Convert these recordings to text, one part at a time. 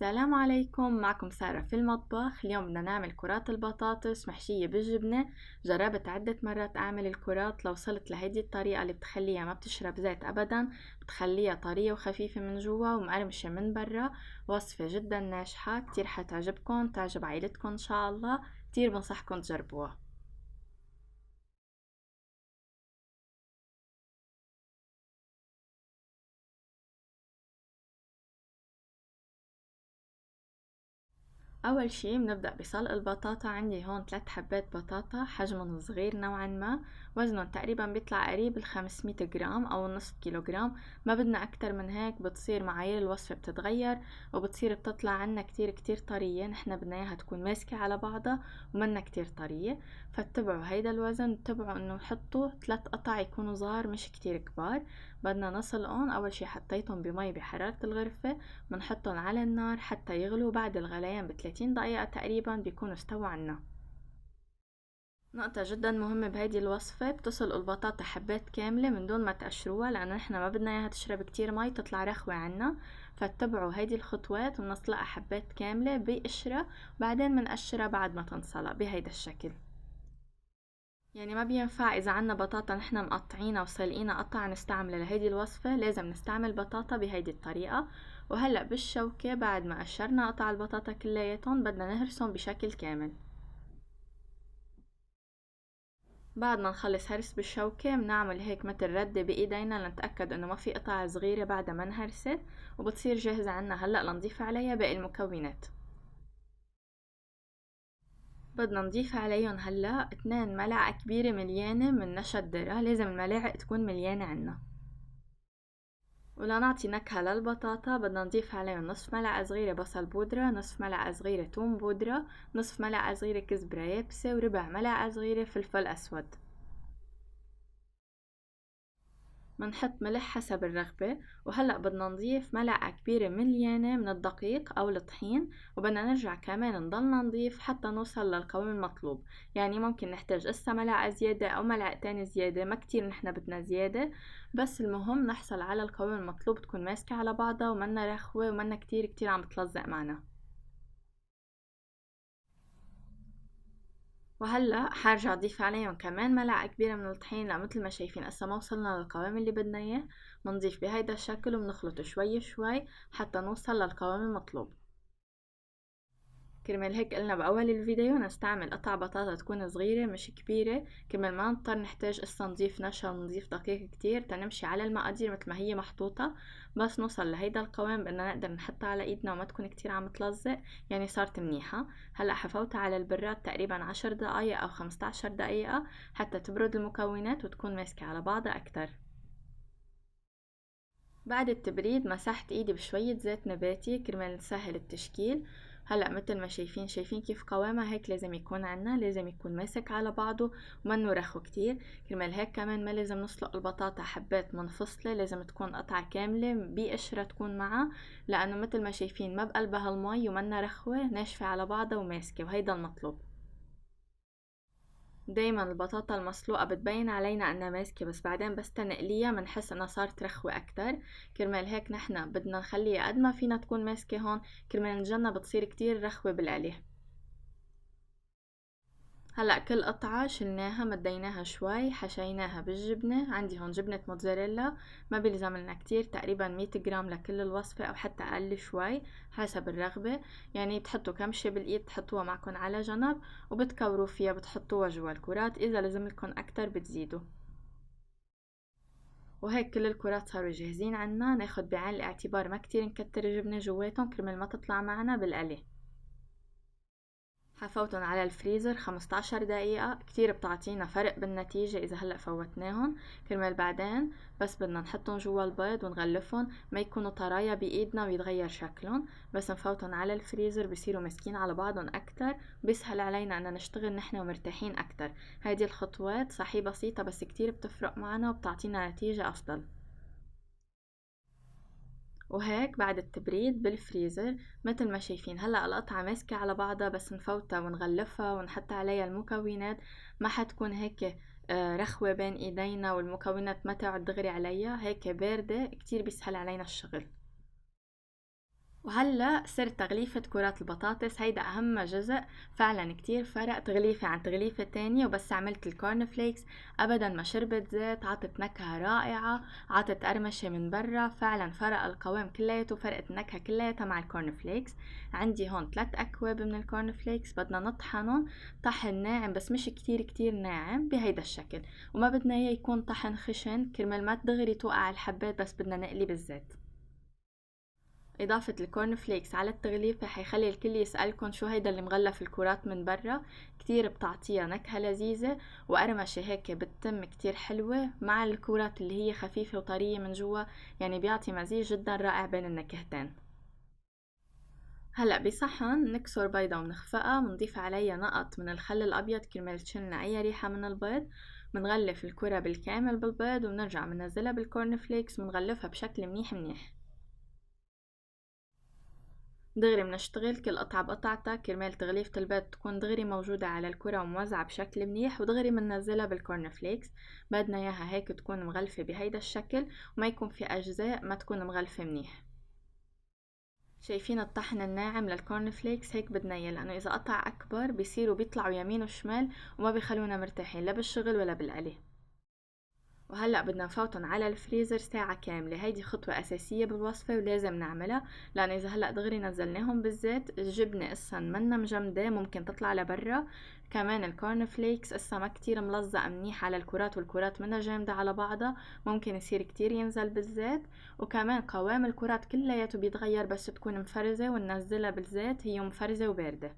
السلام عليكم، معكم سارة في المطبخ. اليوم بدنا نعمل كرات البطاطس محشية بالجبنة. جربت عدة مرات أعمل الكرات لو وصلت لهيدي الطريقة اللي بتخليها ما بتشرب زيت أبدا، بتخليها طرية وخفيفة من جوا ومقرمشة من برا. وصفة جدا ناجحة، كتير حتعجبكم، تعجب عائلتكم إن شاء الله. كتير بنصحكم تجربوها. اول شي بنبدأ بسلق البطاطا. عندي هون 3 حبات بطاطا حجمهم صغير نوعا ما، وزنهم تقريبا بيطلع قريب ال 500 جرام او نصف كيلو جرام. ما بدنا اكتر من هيك، بتصير معايير الوصفة بتتغير وبتصير بتطلع عنا كتير طرية. نحنا بدنا اياها تكون ماسكة على بعضها ومنا كتير طرية. فاتبعوا هيدا الوزن، اتبعوا انه حطوا 3 قطع يكونوا صغار مش كتير كبار. بدنا نسلقهم. اول شي حطيتهم بمي بحرارة الغرفة، بنحطهم على النار حتى يغلوا. بعد الغليان ب30 دقيقة تقريبا بيكونوا استووا عنا. نقطة جدا مهمة بهيدي الوصفة، بتصلقوا البطاطا حبات كاملة من دون ما تقشروها، لأنه نحنا ما بدنا اياها تشرب كتير مي تطلع رخوة عنا. فاتبعوا هيدي الخطوات وبنسلقها حبات كاملة بقشرة، بعدين بنقشرها بعد ما تنسلق بهيدا الشكل. يعني ما بينفع اذا عنا بطاطا نحنا مقطعينها وسلقينها قطع نستعملها لهيدي الوصفة، لازم نستعمل بطاطا بهيدي الطريقة. وهلأ بالشوكة بعد ما قشرنا قطع البطاطا كلياتهم بدنا نهرسهم بشكل كامل. بعد ما نخلص هرس بالشوكة بنعمل هيك مثل ردة بايدينا لنتأكد انه ما في قطع صغيرة بعد ما انهرست، وبتصير جاهزة عنا هلأ لنضيف عليها باقي المكونات. بدنا نضيف عليهم هلأ 2 ملعقة كبيرة مليانة من نشا الذرة، لازم الملاعق تكون مليانة عنا. ولنعطي نكهة للبطاطا بدنا نضيف عليهم نصف ملعقة صغيرة بصل بودرة، نصف ملعقة صغيرة توم بودرة، نصف ملعقة صغيرة كزبرة يابسة، وربع ملعقة صغيرة فلفل أسود. منحط ملح حسب الرغبة. وهلأ بدنا نضيف ملعقة كبيرة مليانة من الدقيق أو الطحين، وبدنا نرجع كمان نضلنا نضيف حتى نوصل للقوام المطلوب. يعني ممكن نحتاج قصة ملعقة زيادة أو ملعقتين زيادة، ما كتير نحنا بدنا زيادة، بس المهم نحصل على القوام المطلوب، تكون ماسكة على بعضها ومنا رخوة ومنا كتير عم بتلزق معنا. وهلا حارجع اضيف عليهم كمان ملعقة كبيرة من الطحين. لا مثل ما شايفين هسه ما وصلنا للقوام اللي بدنا اياه. بنضيف بهيدا الشكل وبنخلطه شوي حتى نوصل للقوام المطلوب. كرمال هيك قلنا بأول الفيديو نستعمل قطع بطاطا تكون صغيرة مش كبيرة، كرمال ما نضطر نحتاج قصة نضيف نشا ونضيف دقيق كتير تنمشي على المقادير مثل ما هي محطوطة. بس نوصل لهيدا القوام بدنا نقدر نحطها على ايدنا وما تكون كتير عم تلزق. يعني صارت منيحة. هلأ حفوتها على البراد تقريبا 10 دقايق أو 15 دقيقة حتى تبرد المكونات وتكون ماسكة على بعضها أكتر. بعد التبريد مسحت ايدي بشوية زيت نباتي كرمال نسهل التشكيل. هلأ مثل ما شايفين كيف قوامها، هيك لازم يكون عنا، لازم يكون ماسك على بعضه ومنه رخو كتير. كرمال هيك كمان ما لازم نسلق البطاطا حبات منفصلة، لازم تكون قطعة كاملة بقشرة تكون معها، لأنه مثل ما شايفين ما بقلبها المي ومنها رخوة ناشفة على بعضها وماسكة، وهيدا المطلوب. دايما البطاطا المسلوقة بتبين علينا انها ماسكة، بس بعدين بس تنقليها منحس انها صارت رخوة اكتر. كرمال هيك نحنا بدنا نخليها قد ما فينا تكون ماسكة هون، كرمال نتجنب تصير كتير رخوة بالقلي. هلأ كل قطعة شلناها مديناها شوي، حشيناها بالجبنة. عندي هون جبنة موتزاريلا، ما بيلزم لنا كتير، تقريبا 100 جرام لكل الوصفة أو حتى أقل شوي حسب الرغبة. يعني بتحطوا كمشة بالإيد تحطوها معكن على جنب وبتكوروا فيها، بتحطوها جوا الكرات، إذا لازملكن أكتر بتزيدوا. وهيك كل الكرات صاروا جاهزين عنا. ناخد بعين الاعتبار ما كتير نكتر الجبنة جواتهم كرمال ما تطلع معنا بالقلي. حفوتن على الفريزر 15 دقيقة، كتير بتعطينا فرق بالنتيجة إذا هلأ فوتناهن. كرمال بعدين بس بدنا نحطن جوا البيض ونغلفن، ما يكونوا طرايا بإيدنا ويتغير شكلن. بس نفوتن على الفريزر بصيروا ماسكين على بعضن أكتر، بيسهل علينا أن نشتغل نحن ومرتاحين أكتر. هيدي الخطوات صحيح بسيطة بس كتير بتفرق معنا وبتعطينا نتيجة أفضل. وهيك بعد التبريد بالفريزر مثل ما شايفين هلأ القطعة ماسكة على بعضها، بس نفوتها ونغلفها ونحط عليها المكونات ما حتكون هيك رخوة بين ايدينا والمكونات ما تقعد دغري عليها، هيك باردة كتير بيسهل علينا الشغل. وهلأ سر تغليفة كرات البطاطس هيدا أهم جزء. فعلا كتير فرق تغليفة عن تغليفة تانية، وبس عملت الكورن فليكس أبدا ما شربت زيت، عطت نكهة رائعة، عطت قرمشة من برا. فعلا فرق القوام كلياته، فرقت النكهة كلياتها مع الكورن فليكس. عندي هون 3 أكواب من الكورن فليكس، بدنا نطحنهم طحن ناعم بس مش كتير ناعم بهيدا الشكل، وما بدنا اياه يكون طحن خشن كرمال ما دغري توقع الحبات، بس بدنا نقلي بالزيت. إضافة الكورن فليكس على التغليفة حيخلي الكل يسألكن شو هيدا اللي مغلف الكرات من برا. كتير بتعطيها نكهة لذيذة وقرمشة هيك بتتم كتير حلوة مع الكرات اللي هي خفيفة وطرية من جوا، يعني بيعطي مزيج جدا رائع بين النكهتين. هلأ بصحن نكسر بيضة ونخفقها، ونضيف عليها نقط من الخل الأبيض كرمال تشلنا أي ريحة من البيض. منغلف الكرة بالكامل بالبيض، ونرجع منزلها بالكورن فليكس ونغلفها بشكل منيح. دغري منشتغل كل قطعة بقطعتها كرمال تغليفة البيض تكون دغري موجودة على الكرة وموزعة بشكل منيح، ودغري مننزلها بالكورن فليكس. بدنا اياها هيك تكون مغلفة بهيدا الشكل، وما يكون في أجزاء ما تكون مغلفة منيح. شايفين الطحن الناعم للكورن فليكس؟ هيك بدنا اياه، لأنه إذا قطع أكبر بيصيروا بيطلعوا يمين وشمال وما بيخلونا مرتاحين لا بالشغل ولا بالقلي. وهلأ بدنا نفوتن على الفريزر ساعة كاملة. هيدي خطوة أساسية بالوصفة ولازم نعملها، لأن إذا هلأ دغري نزلناهم بالزيت الجبنة إسا منا مجمدة ممكن تطلع لبرا. كمان الكورن فليكس إسا ما كتير ملزق منيح على الكرات، والكرات منا جامدة على بعضها، ممكن يصير كتير ينزل بالزيت. وكمان قوام الكرات كلياته بيتغير بس تكون مفرزة وننزلها بالزيت هي مفرزة وباردة.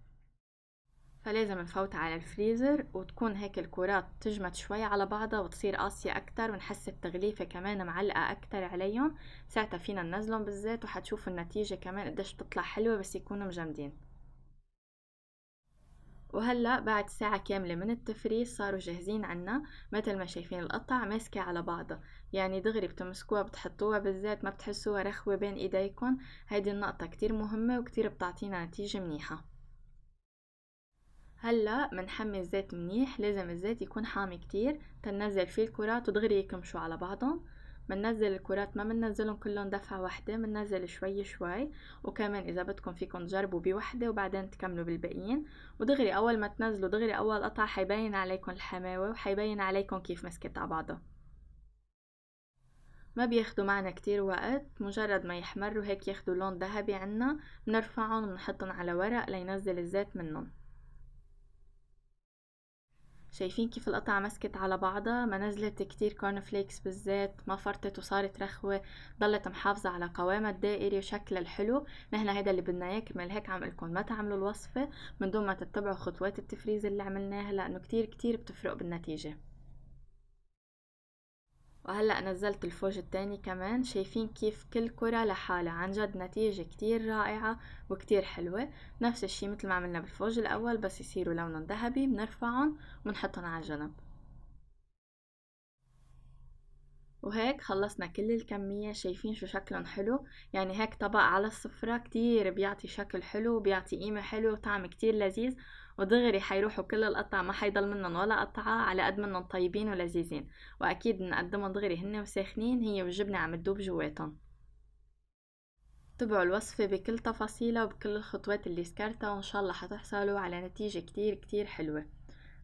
فلازم نفوتها على الفريزر وتكون هيك الكرات تجمد شوي على بعضها وتصير قاسية أكتر، ونحس التغليفة كمان معلقة أكتر عليهم. ساعتها فينا ننزلهم بالزيت وحتشوفوا النتيجة كمان قديش بتطلع حلوة بس يكونوا مجمدين. وهلأ بعد ساعة كاملة من التفريز صاروا جاهزين عنا. مثل ما شايفين القطع ماسكة على بعضها، يعني دغري بتمسكوها بتحطوها بالزيت ما بتحسوها رخوة بين ايديكم. هيدي النقطة كتير مهمة وكتير بتعطينا نتيجة منيحة. هلا منحمي الزيت منيح، لازم الزيت يكون حامي كتير تنزل فيه الكرات ودغري يكمشوا على بعضهم. مننزل الكرات ما مننزلهم كلهم دفعة واحدة، مننزل شوي شوي. وكمان اذا بدكم فيكم تجربوا بوحدة وبعدين تكملوا بالباقيين. ودغري اول ما تنزلوا دغري اول قطعة حيبين عليكم الحماوة وحيبين عليكم كيف مسكت على بعضها. ما بياخدوا معنا كتير وقت، مجرد ما يحمروا هيك ياخدوا لون ذهبي عنا بنرفعهم ونحطهم على ورق لينزل الزيت منهم. شايفين كيف القطعة مسكت على بعضها، ما نزلت كتير كورن فليكس بالزيت، ما فرطت وصارت رخوة، ضلت محافظة على قوامها الدائري وشكلها الحلو. نحن هيدا اللي بدنا اياه، كرمال هيك عم لكم ما تعملوا الوصفة من دون ما تتبعوا خطوات التفريز اللي عملناها، لأنه كتير بتفرق بالنتيجة. وهلأ نزلت الفوج التاني كمان. شايفين كيف كل كرة لحالها، عن جد نتيجة كتير رائعة وكتير حلوة. نفس الشي مثل ما عملنا بالفوج الأول بس يصيروا لونهم ذهبي، بنرفعهم ونحطهم على جنب. وهيك خلصنا كل الكمية. شايفين شو شكلهم حلو؟ يعني هيك طبق على السفرة كتير بيعطي شكل حلو وبيعطي قيمة حلو وطعم كتير لذيذ. ودغري حيروحوا كل القطع، ما حيضل منهم ولا قطعة، على قد منهم طيبين ولذيذين. واكيد بنقدمهم دغري هن وساخنين، هي والجبنة عم تدوب جواتهم. تبعوا الوصفة بكل تفاصيلها وبكل الخطوات اللي ذكرتها، وان شاء الله حتحصلوا على نتيجة كتير حلوة.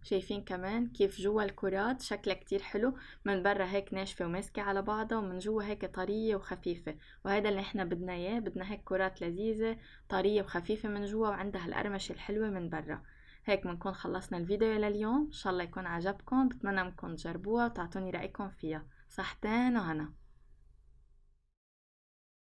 شايفين كمان كيف جوا الكرات شكلها كتير حلو، من برا هيك ناشفة وماسكة على بعضها، ومن جوا هيك طرية وخفيفة. وهذا اللي احنا بدنا اياه، بدنا هيك كرات لذيذة طرية وخفيفة من جوا وعندها القرمشة الحلوة من برا. هيك بنكون خلصنا الفيديو لليوم. ان شاء الله يكون عجبكم، بتمنى انكم تجربوها وتعطوني رأيكم فيها. صحتين وهنا.